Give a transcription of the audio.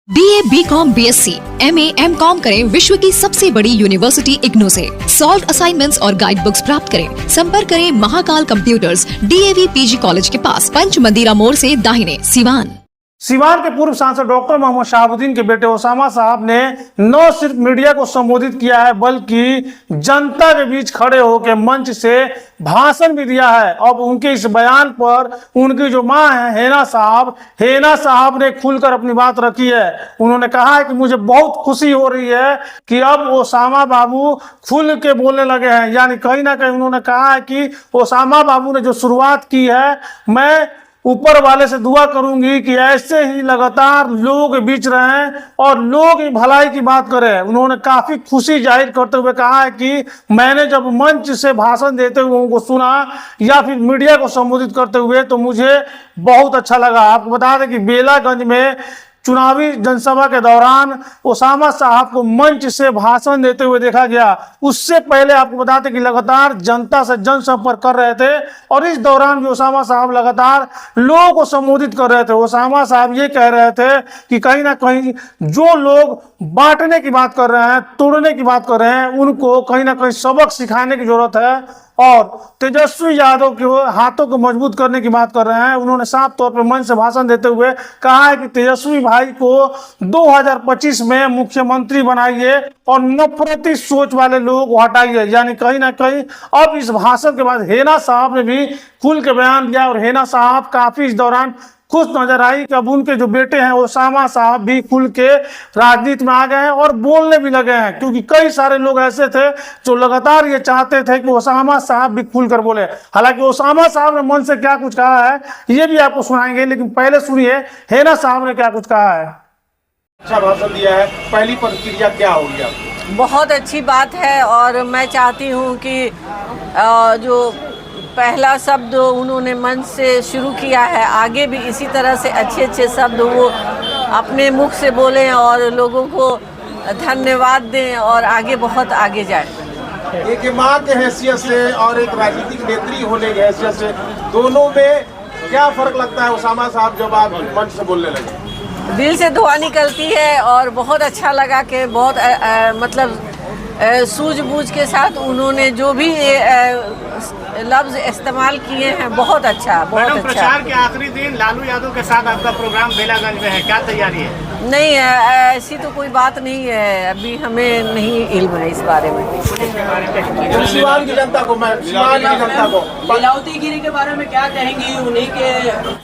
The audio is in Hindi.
BA, BCom, BSc, MA, MCom करें विश्व की सबसे बड़ी यूनिवर्सिटी इग्नू से। सॉल्व असाइनमेंट्स और गाइड बुक्स प्राप्त करें। संपर्क करें Mahakal computers, DAV PG college के पास, पंच मंदिरा मोड़ से दाहिने, सिवान। सिवान के पूर्व सांसद डॉक्टर मोहम्मद शहाबुद्दीन के बेटे ओसामा साहब ने न सिर्फ मीडिया को संबोधित किया है बल्कि जनता के बीच खड़े होकर मंच से भाषण भी दिया है। अब उनके इस बयान पर उनकी जो मां है हेना साहब ने खुलकर अपनी बात रखी है। उन्होंने कहा है कि मुझे बहुत खुशी हो रही है कि अब ओसामा बाबू खुल के बोलने लगे हैं। यानी कहीं ना कहीं उन्होंने कहा है कि ओसामा बाबू ने जो शुरुआत की है, मैं ऊपर वाले से दुआ करूंगी कि ऐसे ही लगातार लोगों के बीच रहें और लोग की भलाई की बात करें। उन्होंने काफी खुशी जाहिर करते हुए कहा है कि मैंने जब मंच से भाषण देते हुए उनको सुना या फिर मीडिया को संबोधित करते हुए तो मुझे बहुत अच्छा लगा। आपको बता दें कि बेलागंज में चुनावी जनसभा के दौरान ओसामा साहब को मंच से भाषण देते हुए देखा गया। उससे पहले आपको बताते कि लगातार जनता से जनसंपर्क कर रहे थे और इस दौरान भी ओसामा साहब लगातार लोगों को संबोधित कर रहे थे। ओसामा साहब ये कह रहे थे कि कहीं ना कहीं जो लोग बांटने की बात कर रहे हैं, तोड़ने की बात कर रहे हैं, उनको कहीं ना कहीं सबक सिखाने की जरूरत है और तेजस्वी यादव के हाथों को मजबूत करने की बात कर रहे हैं। उन्होंने साफ तौर पर मंच से भाषण देते हुए कहा है कि तेजस्वी भाई को 2025 में मुख्यमंत्री बनाइए और नफरती सोच वाले लोगों को हटाइए। यानी कहीं ना कहीं अब इस भाषण के बाद हेना साहब ने भी खुल के बयान दिया और हेना साहब काफी इस दौरान खुश नजर आई कि अब उनके जो बेटे हैं ओसामा साहब भी खुल के राजनीति में आ गए हैं और बोलने भी लगे हैं। क्योंकि कई सारे लोग ऐसे थे जो लगातार ये चाहते थे कि ओसामा साहब भी खुलकर बोले। हालांकि ओसामा साहब ने मन से क्या कुछ कहा है ये भी आपको सुनाएंगे, लेकिन पहले सुनिए हेना साहब ने क्या कुछ कहा है। अच्छा भाषण दिया है, पहली प्रतिक्रिया क्या होगी आपकी? बहुत अच्छी बात है और मैं चाहती हूँ कि जो पहला शब्द उन्होंने मंच से शुरू किया है, आगे भी इसी तरह से अच्छे अच्छे शब्द वो अपने मुख से बोलें और लोगों को धन्यवाद दें और आगे बहुत आगे जाएं। एक मां के हैसियत से और एक राजनीतिक नेत्री होने की हैसियत से दोनों में क्या फर्क लगता है ओसामा साहब जब आप मंच से बोलने लगे? दिल से दुआ निकलती है और बहुत अच्छा लगा कि बहुत मतलब सूझबूझ के साथ उन्होंने जो भी लफ्ज इस्तेमाल किए हैं बहुत अच्छा, बहुत अच्छा। प्रचार के आखिरी दिन लालू यादव के साथ आपका प्रोग्राम बेलागंज में है, क्या तैयारी है? नहीं, ऐसी तो कोई बात नहीं है, अभी हमें नहीं इल्म है इस बारे में। सिवान की जनता को बिलावती गिरी के बारे में क्या कहेंगी? उन्हीं के